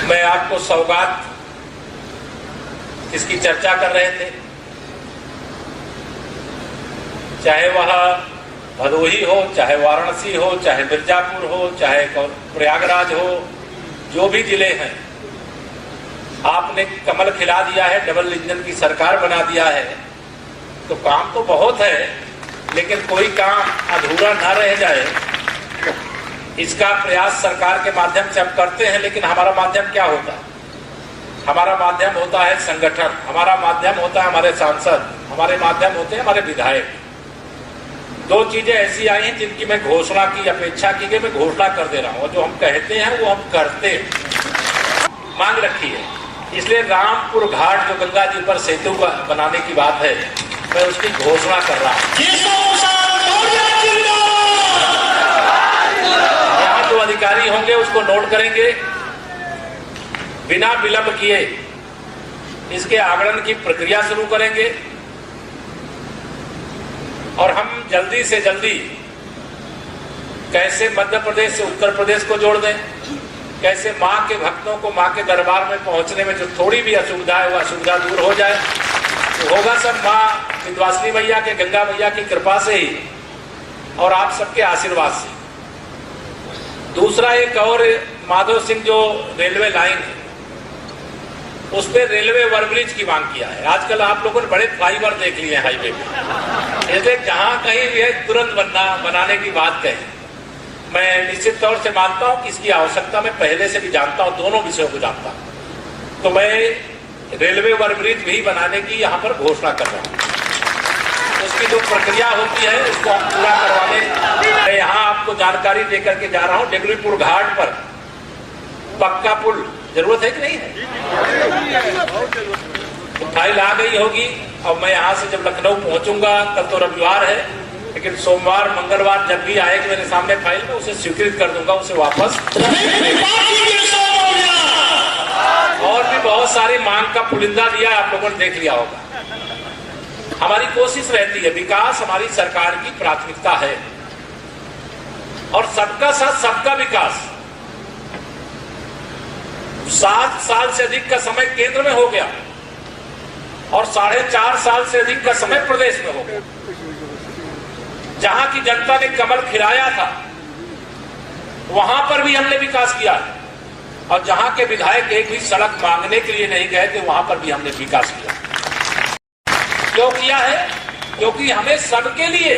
मैं आपको सौगात इसकी चर्चा कर रहे थे, चाहे वह भदोही हो, चाहे वाराणसी हो, चाहे मिर्जापुर हो, चाहे प्रयागराज हो, जो भी जिले हैं, आपने कमल खिला दिया है, डबल इंजन की सरकार बना दिया है। तो काम तो बहुत है, लेकिन कोई काम अधूरा ना रह जाए, इसका प्रयास सरकार के माध्यम से हम करते हैं। लेकिन हमारा माध्यम क्या होता है? हमारा माध्यम होता है संगठन, हमारा माध्यम होता है हमारे सांसद, हमारे माध्यम होते हैं हमारे विधायक। दो चीजें ऐसी आई हैं जिनकी मैं घोषणा की अपेक्षा की गई, मैं घोषणा कर दे रहा हूं। जो हम कहते हैं वो हम करते हैं। मांग रखी है, इसलिए रामपुर घाट जो गंगा जी पर सेतु बनाने की बात है, मैं उसकी घोषणा कर रहा हूं। यहाँ जो अधिकारी होंगे उसको नोट करेंगे, बिना विलंब किए इसके आगमन की प्रक्रिया शुरू करेंगे और हम जल्दी से जल्दी कैसे मध्य प्रदेश से उत्तर प्रदेश को जोड़ दें, कैसे मां के भक्तों को मां के दरबार में पहुंचने में जो थोड़ी भी असुविधा है वो असुविधा दूर हो जाए। तो होगा सब मां विंध्यवासिनी मैया के, गंगा मैया की कृपा से ही और आप सबके आशीर्वाद से। दूसरा, एक और माधव सिंह जो रेलवे लाइन है उस पर रेलवे ओवरब्रिज की मांग किया है। आजकल आप लोगों ने बड़े फ्लाईओवर देख लिए हाईवे पे, इसलिए जहां कहीं भी है तुरंत बनाने की बात कही। मैं निश्चित तौर से मानता हूं कि इसकी आवश्यकता मैं पहले से भी जानता हूं, दोनों विषयों को जानता हूं। तो मैं रेलवे ओवरब्रिज भी बनाने की यहाँ पर घोषणा कर रहा हूँ। उसकी जो प्रक्रिया होती है उसको हम पूरा करवाने मैं यहाँ आपको जानकारी देकर के जा रहा हूँ। डिगरीपुर घाट पर पक्का पुल जरूरत है कि नहीं है? तो फाइल आ गई होगी और मैं यहाँ से जब लखनऊ पहुंचूंगा, कल तो रविवार है, लेकिन सोमवार मंगलवार जब भी आएगी मेरे सामने फाइल में उसे स्वीकृत कर दूंगा, उसे वापस। और भी बहुत सारी मांग का पुलिंदा दिया आप लोगों ने देख लिया होगा। हमारी कोशिश रहती है, विकास हमारी सरकार की प्राथमिकता है और सबका साथ सबका विकास। 7 साल से अधिक का समय केंद्र में हो गया और 4.5 साल से अधिक का समय प्रदेश में हो गया। जहां की जनता ने कमल खिलाया था वहां पर भी हमने विकास किया है और जहां के विधायक एक भी सड़क मांगने के लिए नहीं गए थे वहां पर भी हमने विकास किया। क्यों किया है? क्योंकि हमें सबके लिए,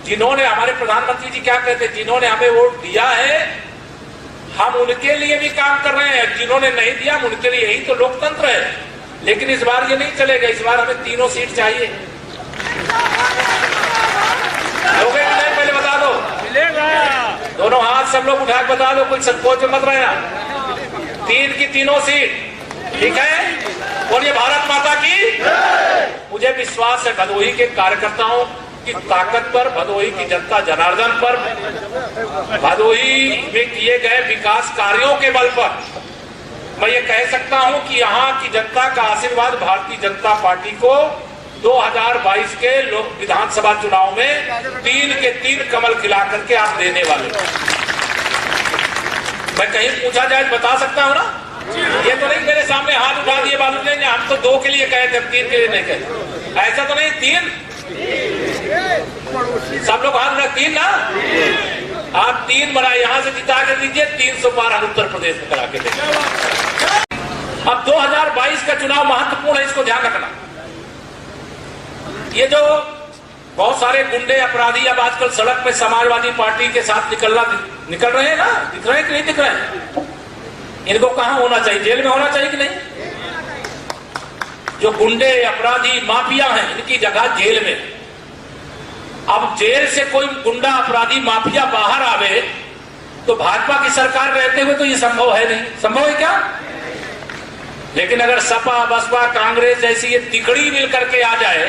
जिन्होंने, हमारे प्रधानमंत्री जी क्या कहते हैं, जिन्होंने हमें वोट दिया है हम उनके लिए भी काम कर रहे हैं, जिन्होंने नहीं दिया हम उनके लिए। यही तो लोकतंत्र है। लेकिन इस बार ये नहीं चलेगा, इस बार हमें 3 सीट चाहिए। लोगे कि नहीं? पहले बता दो। मिलेगा। दोनों हाथ सब लोग उठा के बता दो, कोई संकोच मत रहना। 3 की 3 सीट, ठीक है? और ये भारत माता की। मुझे विश्वास है भदोही के कार्यकर्ताओं की ताकत पर, भदोही की जनता जनार्दन पर, भदोही में किए गए विकास कार्यों के बल पर मैं ये कह सकता हूं कि यहाँ की जनता का आशीर्वाद भारतीय जनता पार्टी को 2022 के लोक विधानसभा चुनाव में 3 के 3 कमल खिला करके आप देने वाले। मैं कहीं पूछा जाए बता सकता हूं ना? ये तो नहीं मेरे सामने हाथ उठा दिए बालू ने, हम तो 2 के लिए कहे थे, 3 के लिए नहीं कहे। ऐसा तो नहीं, 3 सब लोग हाथ रख 3 ना। आप 3 बना यहां से जिता कर दीजिए, 300 पार हम उत्तर प्रदेश में करा के देंगे। अब 2022 का चुनाव महत्वपूर्ण है, इसको ध्यान रखना। ये जो बहुत सारे गुंडे अपराधी अब आजकल सड़क पे समाजवादी पार्टी के साथ निकल रहे हैं ना, दिख रहे हैं कि नहीं दिख रहे हैं? इनको कहां होना चाहिए? जेल में होना चाहिए कि नहीं? जो गुंडे अपराधी माफिया हैं इनकी जगह जेल में। अब जेल से कोई गुंडा अपराधी माफिया बाहर आवे तो भाजपा की सरकार रहते हुए तो ये संभव है नहीं। संभव है क्या? लेकिन अगर सपा बसपा कांग्रेस जैसी ये तिकड़ी मिल करके आ जाए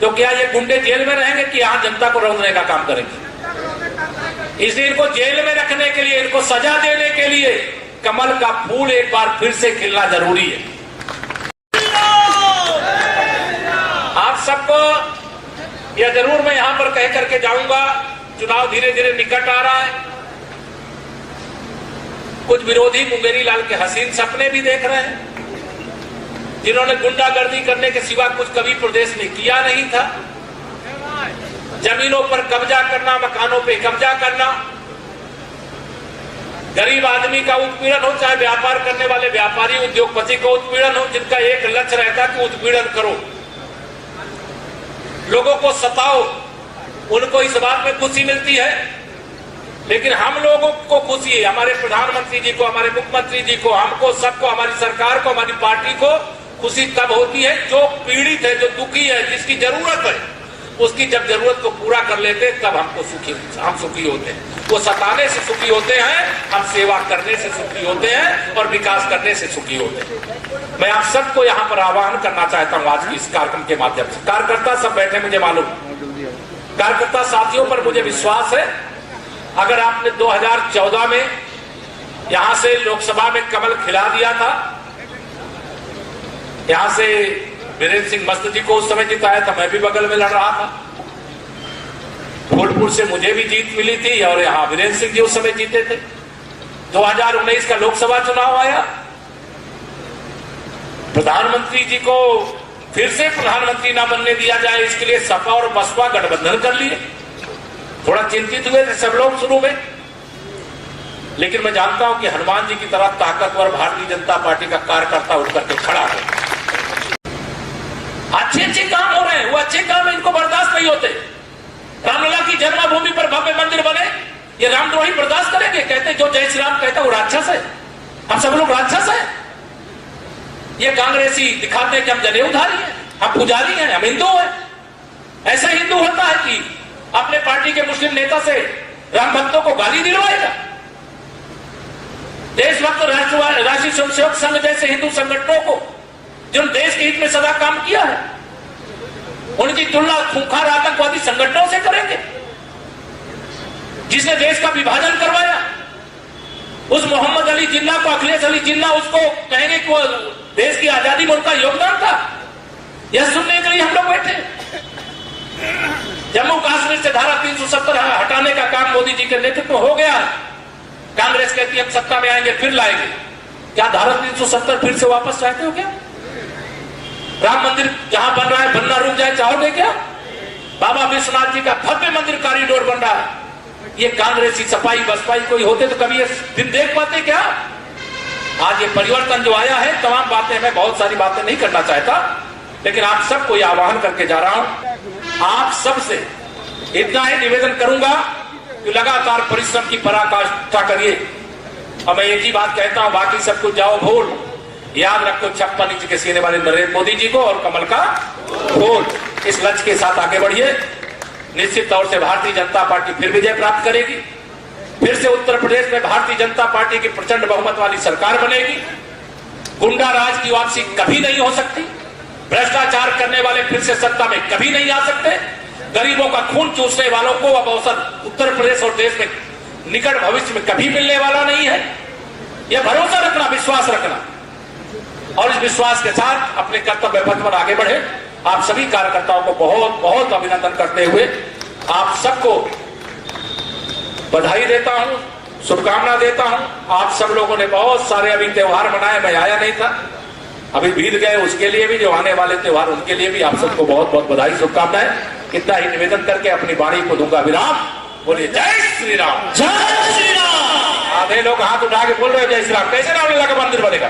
तो क्या ये गुंडे जेल में रहेंगे कि यहां जनता को रौंदने का काम करेंगे? इसलिए इनको जेल में रखने के लिए, इनको सजा देने के लिए कमल का फूल एक बार फिर से खिलना जरूरी है। आप सबको यह जरूर मैं यहां पर कह करके जाऊंगा, चुनाव धीरे धीरे निकट आ रहा है। कुछ विरोधी मुंगेरी लाल के हसीन सपने भी देख रहे हैं, जिन्होंने गुंडागर्दी करने के सिवा कुछ कभी प्रदेश में किया नहीं था। जमीनों पर कब्जा करना, मकानों पे कब्जा करना, गरीब आदमी का उत्पीड़न हो, चाहे व्यापार करने वाले व्यापारी उद्योगपति का उत्पीड़न हो, जिनका एक लक्ष्य रहता कि उत्पीड़न करो, लोगों को सताओ, उनको इस बात में खुशी मिलती है। लेकिन हम लोगों को खुशी है, हमारे प्रधानमंत्री जी को, हमारे मुख्यमंत्री जी को, हमको, सबको, हमारी सरकार को, हमारी पार्टी को खुशी तब होती है जो पीड़ित है, जो दुखी है, जिसकी जरूरत है, उसकी जब जरूरत को पूरा कर लेते तब हम सुखी होते हैं। वो सताने से सुखी होते हैं, हम सेवा करने से सुखी होते हैं और विकास करने से सुखी होते हैं। मैं आप सबको यहाँ पर आह्वान करना चाहता हूँ आज की इस कार्यक्रम के माध्यम से। कार्यकर्ता सब बैठे, मुझे मालूम, कार्यकर्ता साथियों पर मुझे विश्वास है। अगर आपने 2014 में यहां से लोकसभा में कमल खिला दिया था, यहां से वीरेंद्र सिंह मस्त जी को उस समय जिताया था, मैं भी बगल में लड़ रहा था। फूलपुर से मुझे भी जीत मिली थी और यहां वीरेंद्र सिंह जी उस समय जीते थे। 2019 का लोकसभा चुनाव आया, प्रधानमंत्री जी को फिर से प्रधानमंत्री ना बनने दिया जाए, इसके लिए सपा और बसपा गठबंधन कर लिए। थोड़ा चिंतित हुए थे सब लोग शुरू में, लेकिन मैं जानता हूं कि हनुमान जी की तरह ताकतवर भारतीय जनता पार्टी का कार्यकर्ता उठ करके खड़ा है। अच्छे काम हो रहे हैं, वो अच्छे काम इनको बर्दाश्त नहीं होते। रामलला की जन्मभूमि पर भव्य मंदिर बने, ये रामद्रोही बर्दाश्त करेंगे? कहते जो जय श्री राम कहता है वो राक्षस है, हम सब लोग राक्षस है। ये कांग्रेसी दिखाते हैं कि हम जनेऊधारी हैं, हम पुजारी हैं, हम हिंदू हैं। ऐसा हिंदू होता है कि अपने पार्टी के मुस्लिम नेता से राम भक्तों को गाली दिलवाएगा? देशभक्त राष्ट्रीय स्वयंसेवक संघ जैसे हिंदू संगठनों को, जिन्होंने देश के हित में सदा काम किया है, उनकी तुलना खूंखार आतंकवादी संगठनों से करेंगे? जिसने देश का विभाजन करवाया, उस मोहम्मद अली जिन्ना को, अखिलेश अली जिन्ना, उसको कहेंगे कि वो देश की आजादी में उनका योगदान था? यह सुनने के लिए हम लोग बैठे। जम्मू कश्मीर से धारा 370 हटाने का काम मोदी जी के नेतृत्व में हो गया। कांग्रेस कहती है हम सत्ता में आएंगे फिर लाएंगे। क्या धारा 370 फिर से वापस चाहते हो क्या? राम मंदिर जहां बन रहा है बनना रुक जाए, चाहोगे क्या? बाबा विश्वनाथ जी का भव्य मंदिर कॉरिडोर बन रहा है। ये कांग्रेसी सपाई बसपाई कोई होते तो कभी ये दिन देख पाते क्या? आज ये परिवर्तन जो आया है, तमाम बातें, मैं बहुत सारी बातें नहीं करना चाहता, लेकिन आप सबको यह आह्वान करके जा रहा हूं। आप सबसे इतना ही निवेदन करूंगा कि लगातार परिश्रम की पराकाष्ठा करिए। और मैं एक ही बात कहता हूं, बाकी सब कुछ जाओ भूल, याद रखो 56 इंच के सीने वाले नरेंद्र मोदी जी को और कमल का फूल। इस लक्ष्य के साथ आगे बढ़िए। निश्चित तौर से भारतीय जनता पार्टी फिर विजय प्राप्त करेगी। फिर से उत्तर प्रदेश में भारतीय जनता पार्टी की प्रचंड बहुमत वाली सरकार बनेगी। गुंडा राज की वापसी कभी नहीं हो सकती। भ्रष्टाचार करने वाले फिर से सत्ता में कभी नहीं आ सकते। गरीबों का खून चूसने वालों को अब अवसर उत्तर प्रदेश और देश में निकट भविष्य में कभी मिलने वाला नहीं है। यह भरोसा रखना, विश्वास रखना, और इस विश्वास के साथ अपने कर्तव्य पथ पर आगे बढ़े। आप सभी कार्यकर्ताओं को बहुत बहुत अभिनंदन करते हुए आप सबको बधाई देता हूं, शुभकामना देता हूं। आप सब लोगों ने बहुत सारे अभी त्योहार मनाए, मैं आया नहीं था, अभी बीत गए, उसके लिए भी, जो आने वाले त्योहार उनके लिए भी आप सबको बहुत बहुत बधाई, शुभकामनाएं। इतना ही निवेदन करके अपनी वाणी को दूंगा विराम। बोलिए जय श्री राम। जय श्री राम। आधे लोग हाथ उठा के बोल रहे जय श्री राम। कैसे रामलला का मंदिर बनेगा?